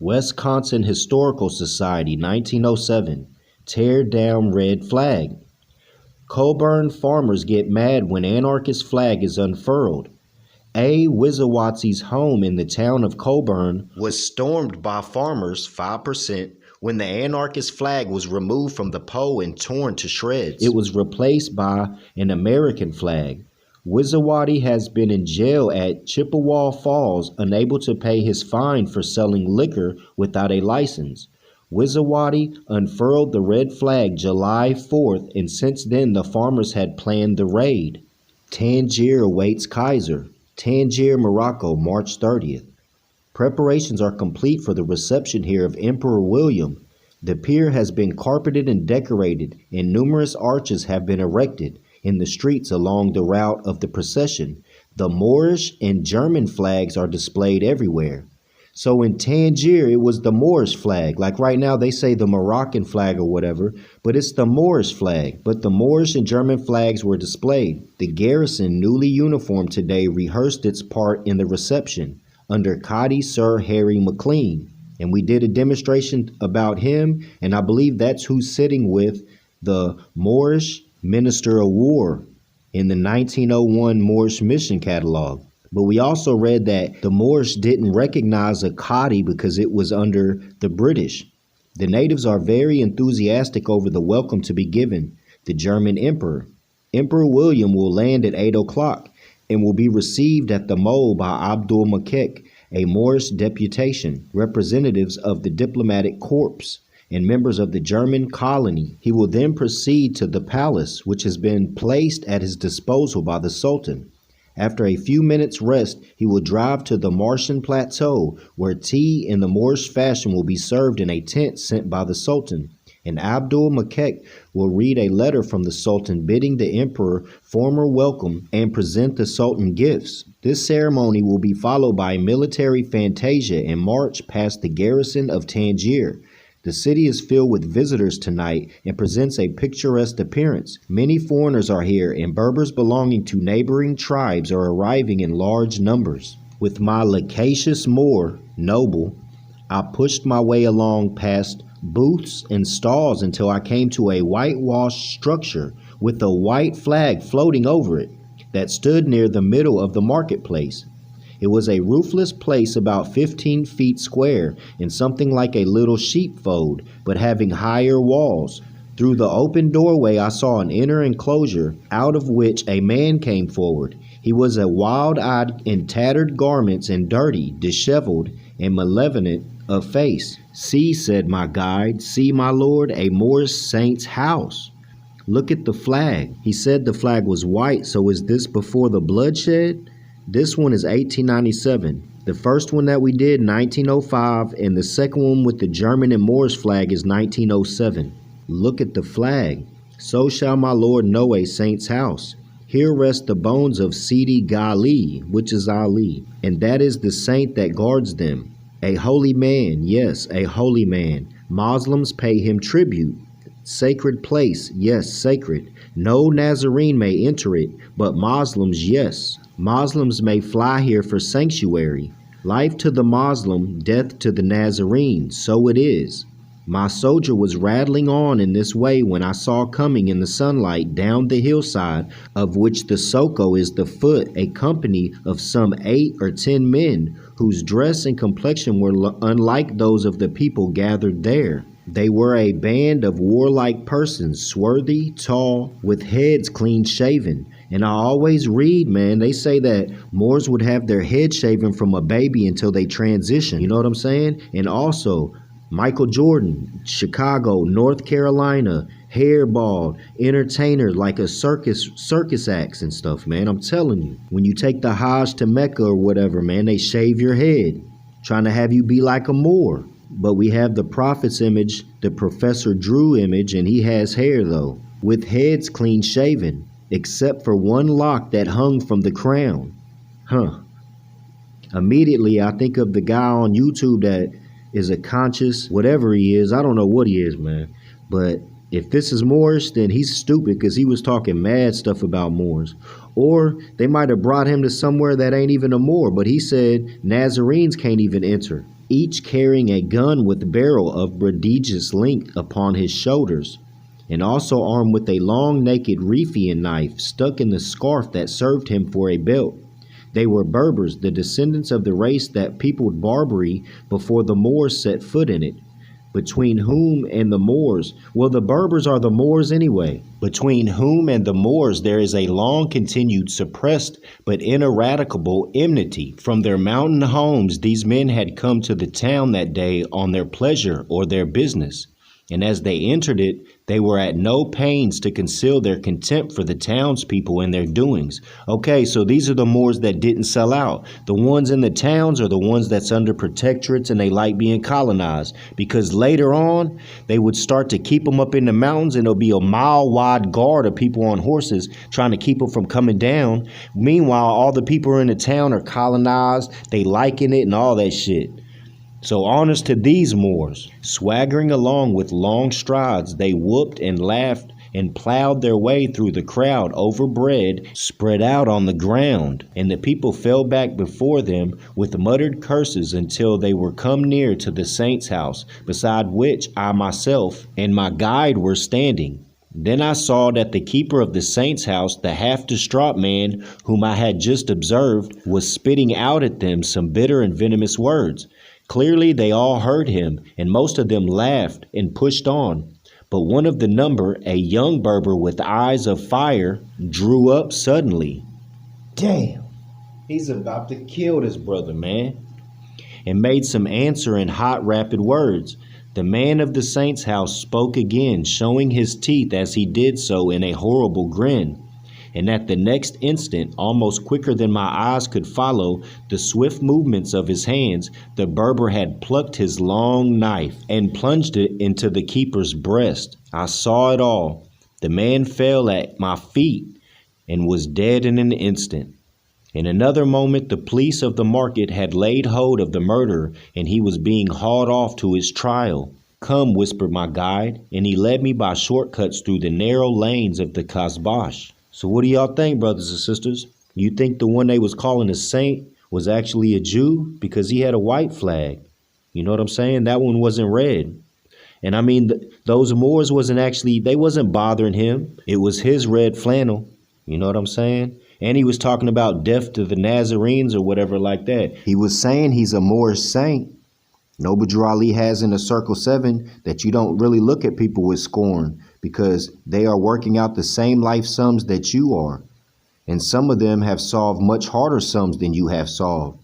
Wisconsin Historical Society, 1907. Tear down red flag. Coburn farmers get mad when anarchist flag is unfurled. A. Wizawatsy's home in the town of Coburn was stormed by farmers, 5%, when the anarchist flag was removed from the pole and torn to shreds. It was replaced by an American flag. Wizawaty has been in jail at Chippewa Falls, unable to pay his fine for selling liquor without a license. Wizawaty unfurled the red flag July 4th, and since then the farmers had planned the raid. Tangier awaits Kaiser. Tangier, Morocco, March 30th. Preparations are complete for the reception here of Emperor William. The pier has been carpeted and decorated, and numerous arches have been erected in the streets along the route of the procession. The Moorish and German flags are displayed everywhere. So in Tangier, it was the Moorish flag. Like right now, they say the Moroccan flag or whatever, but it's the Moorish flag. But the Moorish and German flags were displayed. The garrison, newly uniformed today, rehearsed its part in the reception under Cadi Sir Harry McLean. And we did a demonstration about him, and I believe that's who's sitting with the Moorish Minister of War in the 1901 Moorish Mission Catalog. But we also read that the Moorish didn't recognize a Cadi because it was under the British. The natives are very enthusiastic over the welcome to be given the German emperor. Emperor William will land at 8 o'clock and will be received at the mole by Abdul Makek, a Moorish deputation, representatives of the diplomatic corps, and members of the German colony. He will then proceed to the palace, which has been placed at his disposal by the Sultan. After a few minutes' rest, he will drive to the Martian Plateau, where tea in the Moorish fashion will be served in a tent sent by the Sultan. And Abdul Makek will read a letter from the Sultan bidding the emperor formal welcome and present the Sultan gifts. This ceremony will be followed by a military fantasia and march past the garrison of Tangier. The city is filled with visitors tonight and presents a picturesque appearance. Many foreigners are here, and Berbers belonging to neighboring tribes are arriving in large numbers. With my loquacious Moor, noble, I pushed my way along past booths and stalls until I came to a whitewashed structure with a white flag floating over it that stood near the middle of the marketplace. It was a roofless place about 15 feet square and something like a little sheepfold, but having higher walls. Through the open doorway I saw an inner enclosure, out of which a man came forward. He was a wild-eyed in tattered garments and dirty, disheveled, and malevolent of face. "See," said my guide, "see, my lord, a Moorish Saint's house. Look at the flag." He said the flag was white, so is this before the bloodshed? This one is 1897. The first one that we did, 1905, and the second one with the German and Moorish flag is 1907. Look at the flag. "So shall my lord know a saint's house. Here rest the bones of Sidi Gali," which is Ali, "and that is the saint that guards them. A holy man, yes, a holy man. Muslims pay him tribute. Sacred place, yes, sacred. No Nazarene may enter it, but Muslims, yes. Muslims may fly here for sanctuary. Life to the Muslim, death to the Nazarene, so it is." My soldier was rattling on in this way when I saw coming in the sunlight down the hillside, of which the Soko is the foot, a company of some 8 or 10 men, whose dress and complexion were unlike those of the people gathered there. They were a band of warlike persons, swarthy, tall, with heads clean shaven. And I always read, man, they say that Moors would have their head shaven from a baby until they transition. You know what I'm saying? And also, Michael Jordan, Chicago, North Carolina, hair bald, entertainer like a circus acts and stuff, man. I'm telling you, when you take the Hajj to Mecca or whatever, man, they shave your head, trying to have you be like a Moor. But we have the Prophet's image, the Professor Drew image, and he has hair though, with heads clean shaven, except for one lock that hung from the crown. Immediately I think of the guy on YouTube that is a conscious, whatever he is, I don't know what he is, man. But if this is Moorish, then he's stupid because he was talking mad stuff about Moors. Or they might have brought him to somewhere that ain't even a Moor, but he said Nazarenes can't even enter. each carrying a gun with barrel of prodigious length upon his shoulders, and also armed with a long naked Riphian knife stuck in the scarf that served him for a belt. They were Berbers, the descendants of the race that peopled Barbary before the Moors set foot in it. Between whom and the Moors, well, the Berbers are the Moors anyway. Between whom and the Moors there is a long continued suppressed but ineradicable enmity. From their mountain homes these men had come to the town that day on their pleasure or their business, and as they entered it, they were at no pains to conceal their contempt for the townspeople and their doings. Okay, so these are the Moors that didn't sell out. The ones in the towns are the ones that's under protectorates and they like being colonized. Because later on, they would start to keep them up in the mountains and there'll be a mile-wide guard of people on horses trying to keep them from coming down. Meanwhile, all the people in the town are colonized, they liking it and all that shit. So honors to these Moors. Swaggering along with long strides, they whooped and laughed and plowed their way through the crowd over bread spread out on the ground, and the people fell back before them with muttered curses until they were come near to the saint's house, beside which I myself and my guide were standing. Then I saw that the keeper of the saint's house, the half-distraught man whom I had just observed, was spitting out at them some bitter and venomous words. Clearly they all heard him, and most of them laughed and pushed on. But one of the number, a young Berber with eyes of fire, drew up suddenly. Damn, he's about to kill this brother, man. And made some answer in hot, rapid words. The man of the saint's house spoke again, showing his teeth as he did so in a horrible grin. And at the next instant, almost quicker than my eyes could follow the swift movements of his hands, the Berber had plucked his long knife and plunged it into the keeper's breast. I saw it all. The man fell at my feet and was dead in an instant. In another moment, the police of the market had laid hold of the murderer, and he was being hauled off to his trial. Come, whispered my guide, and he led me by shortcuts through the narrow lanes of the Kasbah. So what do y'all think, brothers and sisters? You think the one they was calling a saint was actually a Jew because he had a white flag? You know what I'm saying? That one wasn't red. And I mean, those Moors they wasn't bothering him. It was his red flannel. You know what I'm saying? And he was talking about death to the Nazarenes or whatever like that. He was saying he's a Moorish saint. Noble Ali has in the Circle 7 that you don't really look at people with scorn because they are working out the same life sums that you are. And some of them have solved much harder sums than you have solved.